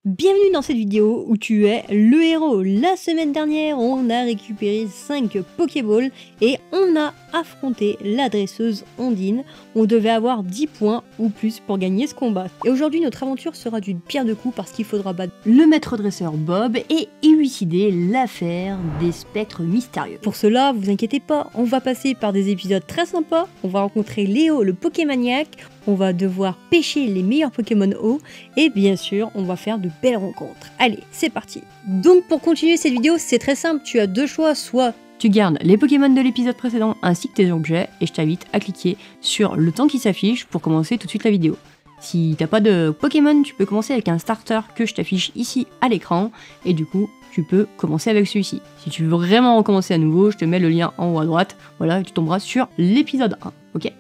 Bienvenue dans cette vidéo où tu es le héros. La semaine dernière, on a récupéré 5 Pokéballs et on a affronté la dresseuse Ondine. On devait avoir 10 points ou plus pour gagner ce combat. Et aujourd'hui, notre aventure sera d'une pierre deux coups parce qu'il faudra battre le maître dresseur Bob et élucider l'affaire des spectres mystérieux. Pour cela, vous inquiétez pas, on va passer par des épisodes très sympas. On va rencontrer Léo, le Pokémaniac. On va devoir pêcher les meilleurs Pokémon eau et bien sûr on va faire de belles rencontres. Allez, c'est parti. Donc pour continuer cette vidéo, c'est très simple, tu as deux choix, soit tu gardes les Pokémon de l'épisode précédent ainsi que tes objets et je t'invite à cliquer sur le temps qui s'affiche pour commencer tout de suite la vidéo. Si t'as pas de Pokémon, tu peux commencer avec un starter que je t'affiche ici à l'écran et du coup tu peux commencer avec celui-ci. Si tu veux vraiment recommencer à nouveau, je te mets le lien en haut à droite, voilà, tu tomberas sur l'épisode 1, ok ?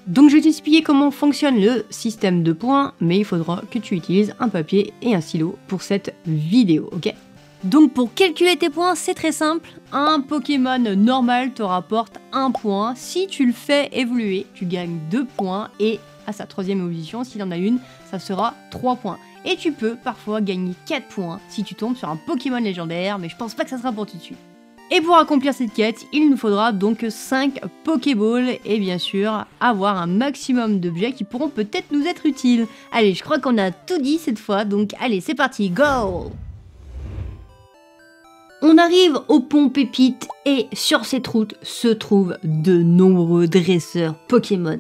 Donc je vais t'expliquer comment fonctionne le système de points, mais il faudra que tu utilises un papier et un stylo pour cette vidéo, ok ? Donc pour calculer tes points, c'est très simple. Un Pokémon normal te rapporte 1 point. Si tu le fais évoluer, tu gagnes 2 points et à sa troisième évolution, s'il en a une, ça sera 3 points. Et tu peux parfois gagner 4 points si tu tombes sur un Pokémon légendaire, mais je pense pas que ça sera pour tout de suite. Et pour accomplir cette quête, il nous faudra donc 5 Pokéballs et bien sûr avoir un maximum d'objets qui pourront peut-être nous être utiles. Allez, je crois qu'on a tout dit cette fois, donc allez, c'est parti, go! On arrive au pont Pépite et sur cette route se trouvent de nombreux dresseurs Pokémon.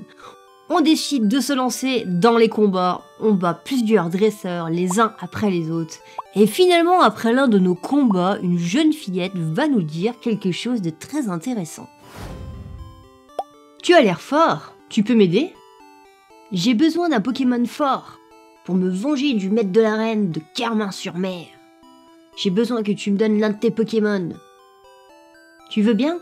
On décide de se lancer dans les combats, on bat plusieurs dresseurs les uns après les autres. Et finalement, après l'un de nos combats, une jeune fillette va nous dire quelque chose de très intéressant. Tu as l'air fort, tu peux m'aider? J'ai besoin d'un Pokémon fort pour me venger du maître de l'arène de Carmin-sur-Mer. J'ai besoin que tu me donnes l'un de tes Pokémon. Tu veux bien?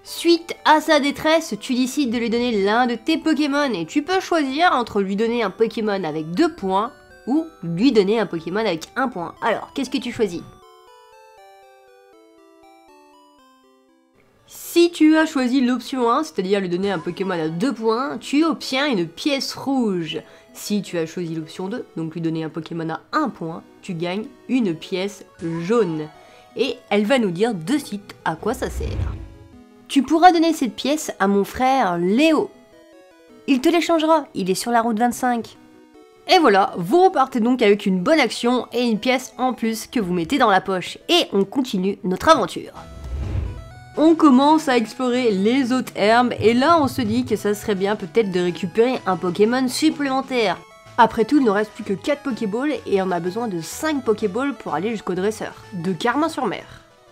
Suite à sa détresse, tu décides de lui donner l'un de tes Pokémon et tu peux choisir entre lui donner un Pokémon avec 2 points ou lui donner un Pokémon avec 1 point. Alors, qu'est-ce que tu choisis? Si tu as choisi l'option 1, c'est-à-dire lui donner un Pokémon à 2 points, tu obtiens une pièce rouge. Si tu as choisi l'option 2, donc lui donner un Pokémon à 1 point, tu gagnes une pièce jaune. Et elle va nous dire de suite à quoi ça sert. Tu pourras donner cette pièce à mon frère Léo. Il te l'échangera, il est sur la route 25. Et voilà, vous repartez donc avec une bonne action et une pièce en plus que vous mettez dans la poche. Et on continue notre aventure. On commence à explorer les autres herbes et là on se dit que ça serait bien peut-être de récupérer un Pokémon supplémentaire. Après tout, il ne reste plus que 4 Pokéballs et on a besoin de 5 Pokéballs pour aller jusqu'au dresseur de Carmin-sur-Mer.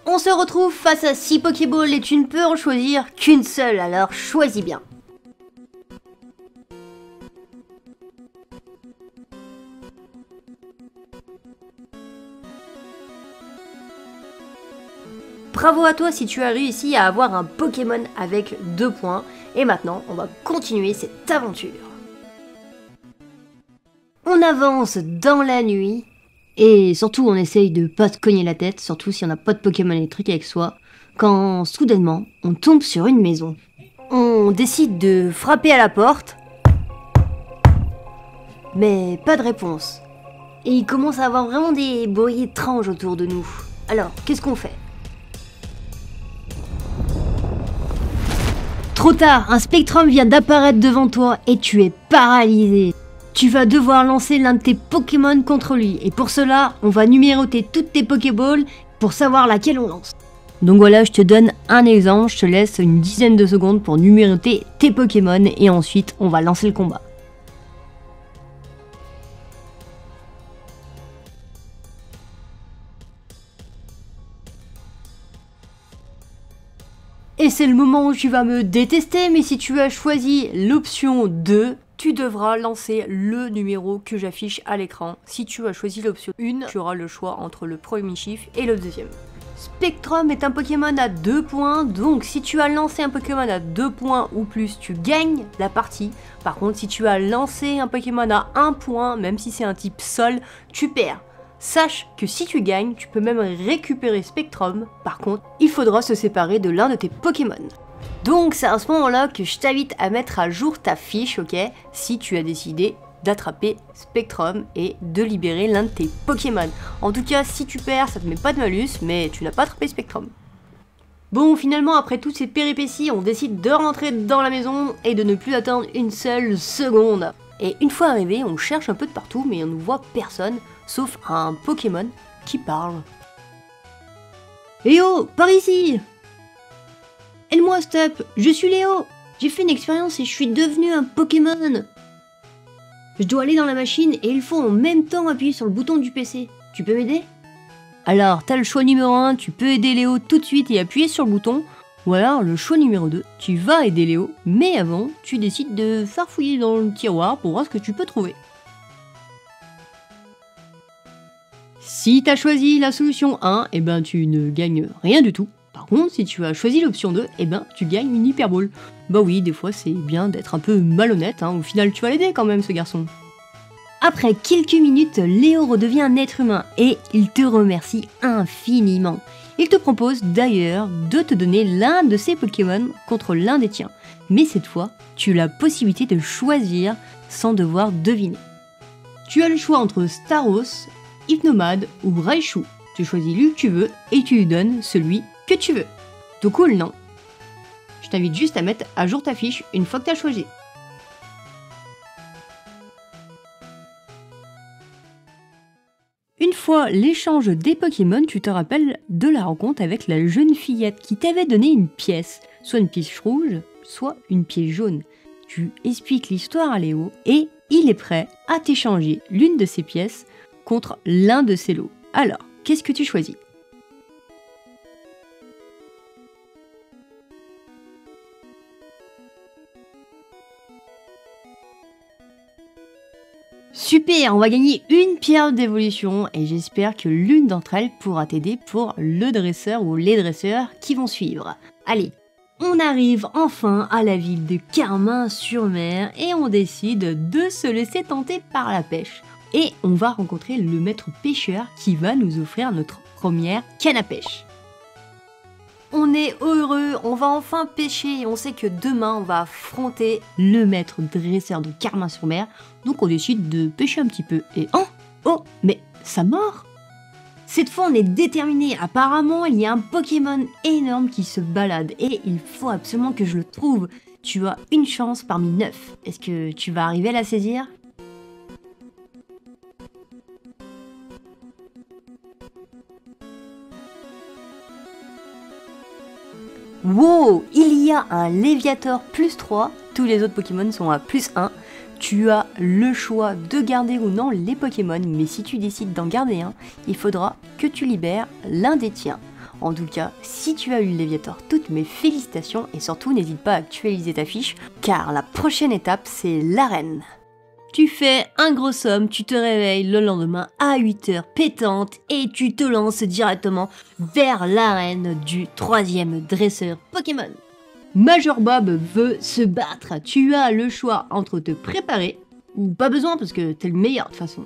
On se retrouve face à 6 Pokéballs et tu ne peux en choisir qu'une seule, alors choisis bien. Bravo à toi si tu as réussi à avoir un Pokémon avec 2 points. Et maintenant, on va continuer cette aventure. On avance dans la nuit. Et surtout, on essaye de pas se cogner la tête, surtout si on n'a pas de Pokémon électrique avec soi, quand soudainement, on tombe sur une maison. On décide de frapper à la porte, mais pas de réponse. Et il commence à avoir vraiment des bruits étranges autour de nous. Alors, qu'est-ce qu'on fait? Trop tard, un Spectrum vient d'apparaître devant toi et tu es paralysé. Tu vas devoir lancer l'un de tes Pokémon contre lui. Et pour cela, on va numéroter toutes tes Pokéballs pour savoir laquelle on lance. Donc voilà, je te donne un exemple. Je te laisse une dizaine de secondes pour numéroter tes Pokémon. Et ensuite, on va lancer le combat. Et c'est le moment où tu vas me détester. Mais si tu as choisi l'option 2... tu devras lancer le numéro que j'affiche à l'écran. Si tu as choisi l'option 1, tu auras le choix entre le premier chiffre et le deuxième. Spectrum est un Pokémon à 2 points, donc si tu as lancé un Pokémon à 2 points ou plus, tu gagnes la partie. Par contre, si tu as lancé un Pokémon à 1 point, même si c'est un type sol, tu perds. Sache que si tu gagnes, tu peux même récupérer Spectrum. Par contre, il faudra se séparer de l'un de tes Pokémon. Donc c'est à ce moment-là que je t'invite à mettre à jour ta fiche, ok, si tu as décidé d'attraper Spectrum et de libérer l'un de tes Pokémon. En tout cas, si tu perds, ça te met pas de malus, mais tu n'as pas attrapé Spectrum. Bon, finalement, après toutes ces péripéties, on décide de rentrer dans la maison et de ne plus attendre une seule seconde. Et une fois arrivé, on cherche un peu de partout, mais on ne voit personne, sauf un Pokémon qui parle. Léo, par ici! Aide-moi, Step, je suis Léo! J'ai fait une expérience et je suis devenu un Pokémon! Je dois aller dans la machine et il faut en même temps appuyer sur le bouton du PC. Tu peux m'aider? Alors, t'as le choix numéro 1, tu peux aider Léo tout de suite et appuyer sur le bouton. Ou alors, le choix numéro 2, tu vas aider Léo, mais avant, tu décides de farfouiller dans le tiroir pour voir ce que tu peux trouver. Si t'as choisi la solution 1, eh ben tu ne gagnes rien du tout. Par contre, si tu as choisi l'option 2, eh ben tu gagnes une Hyper Ball. Bah oui, des fois c'est bien d'être un peu malhonnête, hein. Au final tu vas l'aider quand même ce garçon. Après quelques minutes, Léo redevient un être humain et il te remercie infiniment. Il te propose d'ailleurs de te donner l'un de ses Pokémon contre l'un des tiens. Mais cette fois, tu as la possibilité de choisir sans devoir deviner. Tu as le choix entre Staros, Hypnomad ou Raichu. Tu choisis lui que tu veux et tu lui donnes celui que tu veux. Tout cool, non? Je t'invite juste à mettre à jour ta fiche une fois que tu as choisi. Une fois l'échange des Pokémon, tu te rappelles de la rencontre avec la jeune fillette qui t'avait donné une pièce, soit une pièce rouge, soit une pièce jaune. Tu expliques l'histoire à Léo et il est prêt à t'échanger l'une de ces pièces contre l'un de ses lots. Alors, qu'est-ce que tu choisis? Super, on va gagner une pierre d'évolution et j'espère que l'une d'entre elles pourra t'aider pour le dresseur ou les dresseurs qui vont suivre. Allez, on arrive enfin à la ville de Carmin-sur-Mer et on décide de se laisser tenter par la pêche. Et on va rencontrer le maître pêcheur qui va nous offrir notre première canne à pêche. On est heureux, on va enfin pêcher et on sait que demain on va affronter le maître dresseur de Carmin-sur-Mer. Donc on décide de pêcher un petit peu et oh, mais ça mord! Cette fois on est déterminé, apparemment il y a un Pokémon énorme qui se balade et il faut absolument que je le trouve. Tu as une chance parmi 9. Est-ce que tu vas arriver à la saisir? Wow, il y a un Léviator plus 3, tous les autres Pokémon sont à plus 1. Tu as le choix de garder ou non les Pokémon, mais si tu décides d'en garder un, il faudra que tu libères l'un des tiens. En tout cas, si tu as eu le Léviator, toutes mes félicitations et surtout n'hésite pas à actualiser ta fiche, car la prochaine étape c'est l'arène. Tu fais un gros somme, tu te réveilles le lendemain à 8h pétante et tu te lances directement vers l'arène du 3e dresseur Pokémon. Major Bob veut se battre, tu as le choix entre te préparer, ou pas besoin parce que t'es le meilleur de toute façon.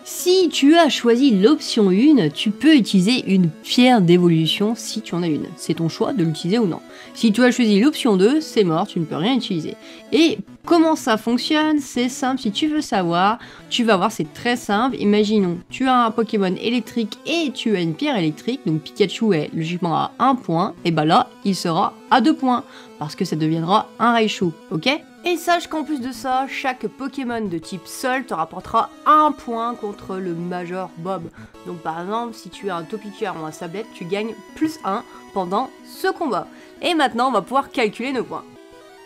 Si tu as choisi l'option 1, tu peux utiliser une pierre d'évolution si tu en as une. C'est ton choix de l'utiliser ou non. Si tu as choisi l'option 2, c'est mort, tu ne peux rien utiliser. Et comment ça fonctionne? C'est simple, si tu veux savoir, tu vas voir, c'est très simple. Imaginons, tu as un Pokémon électrique et tu as une pierre électrique, donc Pikachu est logiquement à 1 point, et bah là, il sera à 2 points, parce que ça deviendra un Raichu, ok? Et sache qu'en plus de ça, chaque Pokémon de type Sol te rapportera 1 point contre le Major Bob. Donc par exemple, si tu as un Topiqueur ou un Sablette, tu gagnes plus 1 pendant ce combat. Et maintenant, on va pouvoir calculer nos points.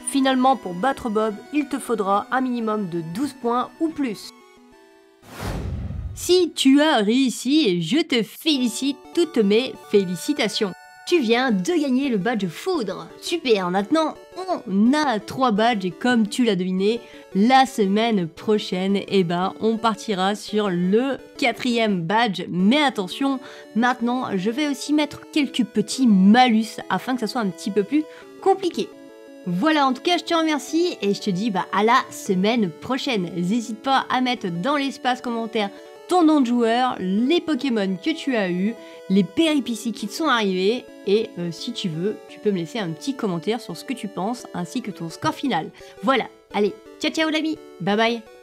Finalement, pour battre Bob, il te faudra un minimum de 12 points ou plus. Si tu as réussi, je te félicite, toutes mes félicitations. Tu viens de gagner le badge Foudre. Super, maintenant on a 3 badges et comme tu l'as deviné, la semaine prochaine, on partira sur le 4e badge. Mais attention, maintenant je vais aussi mettre quelques petits malus afin que ça soit un petit peu plus compliqué. Voilà, en tout cas je te remercie et je te dis à la semaine prochaine. N'hésite pas à mettre dans l'espace commentaire ton nom de joueur, les Pokémon que tu as eu, les péripéties qui te sont arrivées, et si tu veux, tu peux me laisser un petit commentaire sur ce que tu penses, ainsi que ton score final. Voilà, allez, ciao ciao l'ami, bye bye.